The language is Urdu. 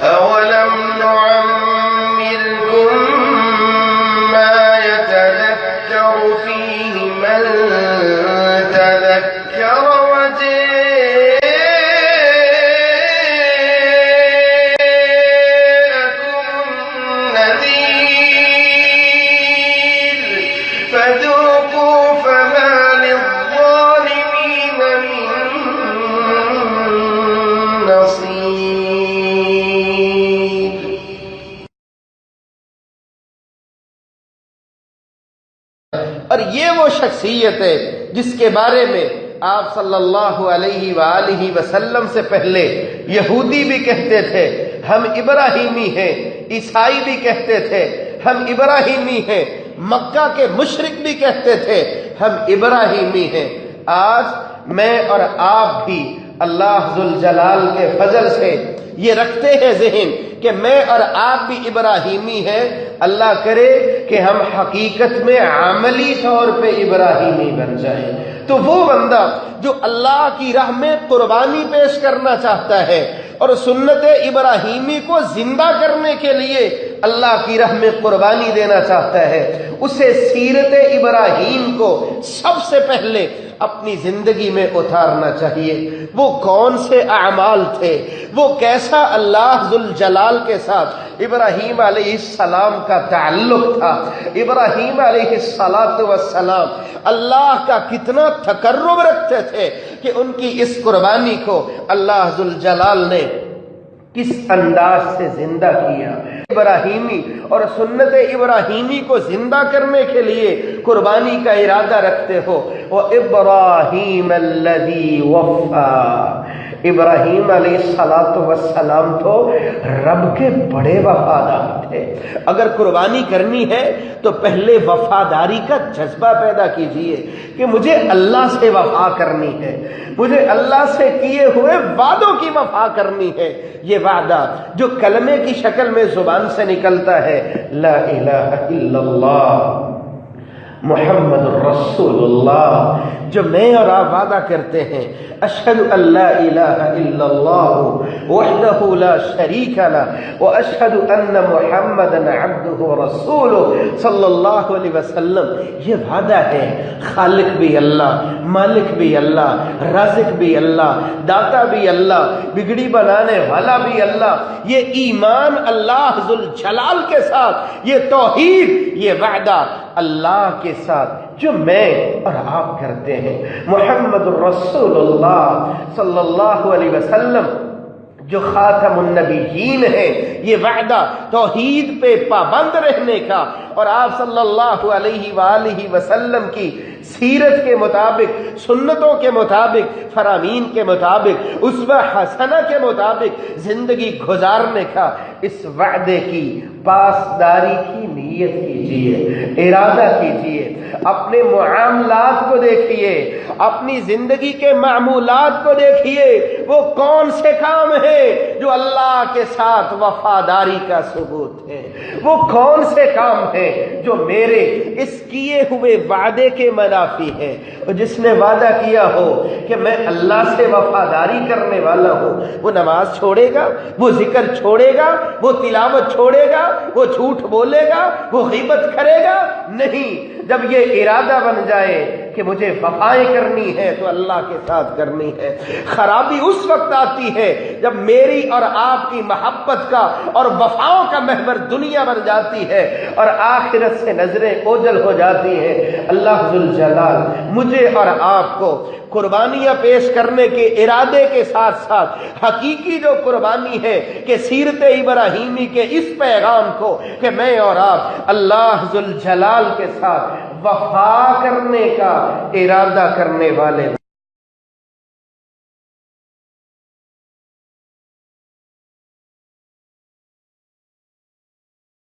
أولم نعمركم ما يتذكر فيه من تذكر وجاءكم النذير فذوقوا فما للظالمين من نصير۔ اور یہ وہ شخصیت ہے جس کے بارے میں آپ صلی اللہ علیہ وآلہ وسلم سے پہلے یہودی بھی کہتے تھے ہم ابراہیمی ہیں، عیسائی بھی کہتے تھے ہم ابراہیمی ہیں، مکہ کے مشرک بھی کہتے تھے ہم ابراہیمی ہیں۔ آج میں اور آپ بھی اللہ ذوالجلال کے فضل سے یہ رکھتے ہیں ذہن کہ میں اور آپ بھی ابراہیمی ہیں۔ اللہ کرے کہ ہم حقیقت میں عملی طور پہ ابراہیمی بن جائیں۔ تو وہ بندہ جو اللہ کی راہ میں قربانی پیش کرنا چاہتا ہے اور سنت ابراہیمی کو زندہ کرنے کے لیے اللہ کی راہ میں قربانی دینا چاہتا ہے، اسے سیرت ابراہیم کو سب سے پہلے اپنی زندگی میں اتارنا چاہیے۔ وہ کون سے اعمال تھے، وہ کیسا اللہ ذوالجلال کے ساتھ ابراہیم علیہ السلام کا تعلق تھا، ابراہیم علیہ السلام اللہ کا کتنا تقرب رکھتے تھے کہ ان کی اس قربانی کو اللہ ذوالجلال نے کس انداز سے زندہ کیا۔ ابراہیمی اور سنت ابراہیمی کو زندہ کرنے کے لیے قربانی کا ارادہ رکھتے ہو۔ وَإِبْرَاهِيمَ الَّذِي وَفَّى، ابراہیم علیہ السلام تو رب کے بڑے وفادار تھے۔ اگر قربانی کرنی ہے تو پہلے وفاداری کا جذبہ پیدا کیجئے کہ مجھے اللہ سے وفا کرنی ہے، مجھے اللہ سے کیے ہوئے وعدوں کی وفا کرنی ہے۔ یہ وعدہ جو کلمے کی شکل میں زبان سے نکلتا ہے، لا الہ الا اللہ محمد الرسول اللہ، جو میں اور آپ وعدہ کرتے ہیں اشہد ان لا الہ الا اللہ وحدہ لا شریک لہ واشہد ان محمدا عبدہ ورسولہ صلی اللہ علیہ وسلم، یہ وعدہ ہے خالق بھی اللہ، مالک بھی اللہ، رازق بھی اللہ، داتا بھی اللہ، بگڑی بنانے والا بھی اللہ۔ یہ ایمان اللہ ذوالجلال کے ساتھ، یہ توحید، یہ وعدہ اللہ کے ساتھ جو میں اور آپ کرتے ہیں۔ محمد الرسول اللہ صلی اللہ علیہ وسلم جو خاتم النبیین ہے، یہ وعدہ توحید پہ پابند رہنے کا اور آپ صلی اللہ علیہ وآلہ وسلم کی سیرت کے مطابق، سنتوں کے مطابق، فرامین کے مطابق، اسوہ حسنہ کے مطابق زندگی گزارنے کا، اس وعدے کی پاسداری کی نیت کیجئے، ارادہ کیجئے۔ اپنے معاملات کو دیکھیے، اپنی زندگی کے معمولات کو دیکھیے، وہ کون سے کام ہیں جو اللہ کے ساتھ وفاداری کا ثبوت ہے، وہ کون سے کام ہیں جو میرے اس کیے ہوئے وعدے کے منافی ہیں۔ اور جس نے وعدہ کیا ہو کہ میں اللہ سے وفاداری کرنے والا ہوں، وہ نماز چھوڑے گا، وہ ذکر چھوڑے گا، وہ تلاوت چھوڑے گا، وہ جھوٹ بولے گا، وہ غیبت کرے گا؟ نہیں۔ جب یہ ارادہ بن جائے کہ مجھے وفائیں کرنی ہے تو اللہ کے ساتھ کرنی ہے۔ خرابی اس وقت آتی ہے جب میری اور آپ کی محبت کا اور وفاؤں کا محور دنیا بن جاتی ہے اور آخرت سے نظریں اوجھل ہو جاتی ہیں۔ اللہ ذوالجلال مجھے اور آپ کو قربانیاں پیش کرنے کے ارادے کے ساتھ ساتھ حقیقی جو قربانی ہے کہ سیرت ابراہیمی کے اس پیغام کو کہ میں اور آپ اللہ ذوالجلال کے ساتھ وفا کرنے کا ارادہ کرنے والے